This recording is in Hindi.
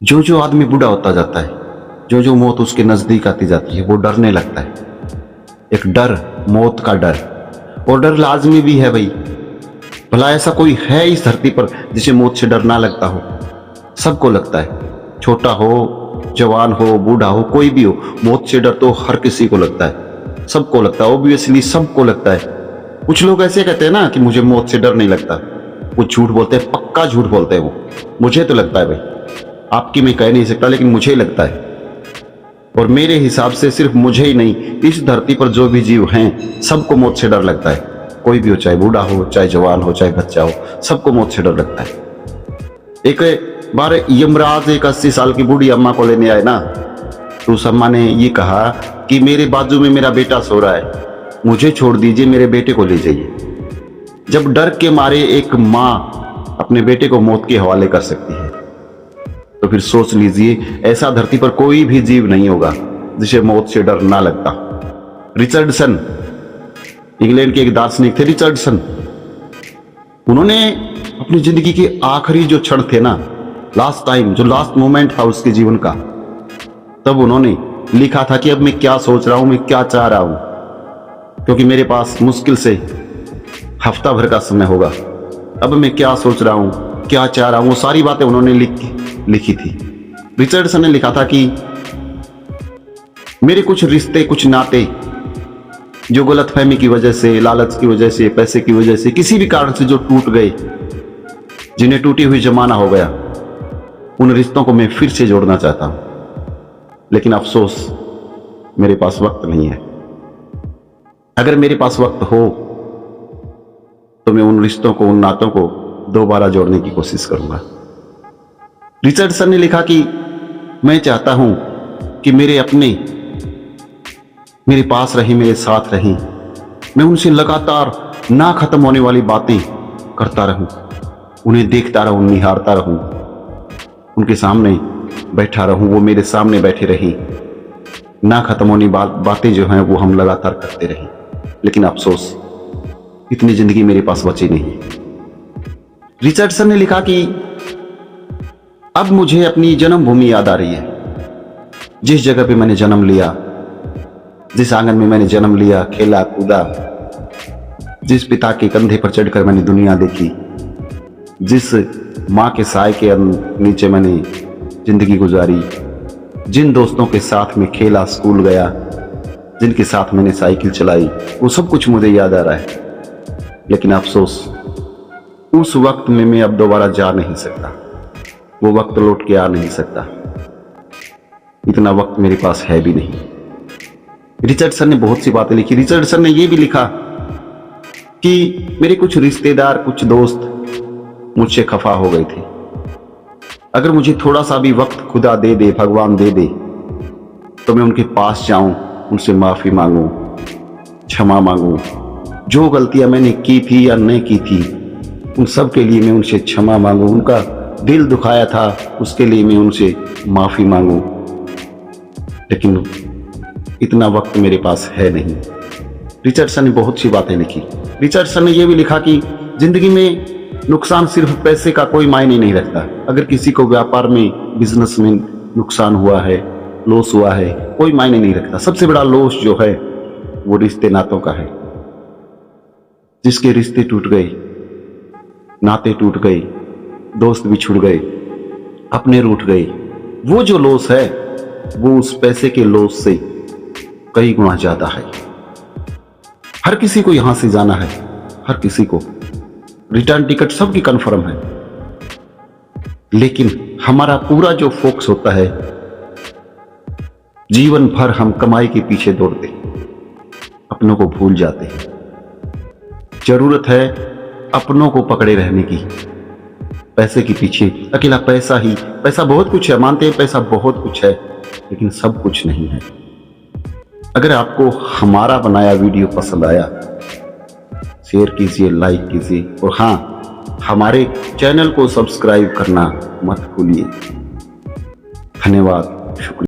जो जो आदमी बूढ़ा होता जाता है, जो जो मौत उसके नजदीक आती जाती है, वो डरने लगता है। एक डर, मौत का डर, और डर लाजमी भी है भाई। भला ऐसा कोई है इस धरती पर जिसे मौत से डर ना लगता हो? सबको लगता है, छोटा हो, जवान हो, बूढ़ा हो, कोई भी हो, मौत से डर तो हर किसी को लगता है, सबको लगता है, ऑब्वियसली सबको लगता है। कुछ लोग ऐसे कहते हैं ना कि मुझे मौत से डर नहीं लगता, वो झूठ बोलते हैं, पक्का झूठ बोलते हैं वो। मुझे तो लगता है भाई, आपकी मैं कह नहीं सकता, लेकिन मुझे लगता है। और मेरे हिसाब से सिर्फ मुझे ही नहीं, इस धरती पर जो भी जीव हैं सबको मौत से डर लगता है। कोई भी हो, चाहे बूढ़ा हो, चाहे जवान हो, चाहे बच्चा हो, सबको मौत से डर लगता है। एक बार यमराज एक 80 साल की बूढ़ी अम्मा को लेने आए ना, तो उस अम्मा ने ये कहा कि मेरे बाजू में मेरा बेटा सो रहा है, मुझे छोड़ दीजिए, मेरे बेटे को ले जाइए। जब डर के मारे एक माँ अपने बेटे को मौत के हवाले कर सकती है, तो फिर सोच लीजिए ऐसा धरती पर कोई भी जीव नहीं होगा जिसे मौत से डर ना लगता। रिचर्डसन, इंग्लैंड के एक दार्शनिक थे रिचर्डसन, उन्होंने अपनी जिंदगी के आखिरी जो क्षण थे ना, लास्ट टाइम, जो लास्ट मोमेंट था उसके जीवन का, तब उन्होंने लिखा था कि अब मैं क्या सोच रहा हूं, मैं क्या चाह रहा हूं, क्योंकि मेरे पास मुश्किल से हफ्ता भर का समय होगा। अब मैं क्या सोच रहा हूं, क्या चाह रहा हूं, वो सारी बातें उन्होंने लिखी थी। रिचर्डसन ने लिखा था कि मेरे कुछ रिश्ते, कुछ नाते जो गलतफहमी की वजह से, लालच की वजह से, पैसे की वजह से, किसी भी कारण से जो टूट गए, जिन्हें टूटी हुई जमाना हो गया, उन रिश्तों को मैं फिर से जोड़ना चाहता हूं। लेकिन अफसोस, मेरे पास वक्त नहीं है। अगर मेरे पास वक्त हो तो मैं उन रिश्तों को, उन नातों को दोबारा जोड़ने की कोशिश करूंगा। रिचर्डसन ने लिखा कि मैं चाहता हूं कि मेरे अपने मेरे पास रहे, मेरे साथ रहे, मैं उनसे लगातार ना खत्म होने वाली बातें करता रहूं, उन्हें देखता रहूं, निहारता रहूं, उनके सामने बैठा रहूं, वो मेरे सामने बैठे रहे, ना खत्म होने बातें जो हैं वो हम लगातार करते रहें। लेकिन अफसोस, इतनी जिंदगी मेरे पास बची नहीं। रिचर्डसन ने लिखा कि अब मुझे अपनी जन्मभूमि याद आ रही है, जिस जगह पे मैंने जन्म लिया, जिस आंगन में मैंने जन्म लिया, खेला कूदा, जिस पिता के कंधे पर चढ़कर मैंने दुनिया देखी, जिस माँ के साए के नीचे मैंने जिंदगी गुजारी, जिन दोस्तों के साथ में खेला, स्कूल गया, जिनके साथ मैंने साइकिल चलाई, वो सब कुछ मुझे याद आ रहा है। लेकिन अफसोस, उस वक्त में मैं अब दोबारा जा नहीं सकता, वो वक्त लौट के आ नहीं सकता, इतना वक्त मेरे पास है भी नहीं। रिचर्डसन ने बहुत सी बातें लिखी। रिचर्डसन ने यह भी लिखा कि मेरे कुछ रिश्तेदार, कुछ दोस्त मुझसे खफा हो गए थे। अगर मुझे थोड़ा सा भी वक्त खुदा दे दे, भगवान दे दे, तो मैं उनके पास जाऊं, उनसे माफी मांगूं, क्षमा मांगूं। जो गलतियां मैंने की थी या नहीं की थी, उन सब के लिए मैं उनसे क्षमा मांगूं। उनका दिल दुखाया था, उसके लिए मैं उनसे माफी मांगूं। लेकिन इतना वक्त मेरे पास है नहीं। रिचर्डसन ने बहुत सी बातें लिखी। रिचर्डसन ने यह भी लिखा कि जिंदगी में नुकसान सिर्फ पैसे का कोई मायने नहीं रखता। अगर किसी को व्यापार में, बिजनेस में नुकसान हुआ है, लॉस हुआ है, कोई मायने नहीं रखता। सबसे बड़ा लॉस जो है वो रिश्ते नातों का है। जिसके रिश्ते टूट गए, नाते टूट गए, दोस्त बिछुड़ गए, अपने रूठ गए, वो जो लॉस है वो उस पैसे के लॉस से कई गुना ज्यादा है। हर किसी को यहां से जाना है, हर किसी को रिटर्न टिकट सबकी कंफर्म है। लेकिन हमारा पूरा जो फोकस होता है, जीवन भर हम कमाई के पीछे दौड़ते, अपनों को भूल जाते हैं। जरूरत है अपनों को पकड़े रहने की। पैसे के पीछे अकेला पैसा ही, पैसा बहुत कुछ है, मानते हैं पैसा बहुत कुछ है, लेकिन सब कुछ नहीं है। अगर आपको हमारा बनाया वीडियो पसंद आया, शेयर कीजिए, लाइक कीजिए, और हाँ, हमारे चैनल को सब्सक्राइब करना मत भूलिए। धन्यवाद, शुक्रिया।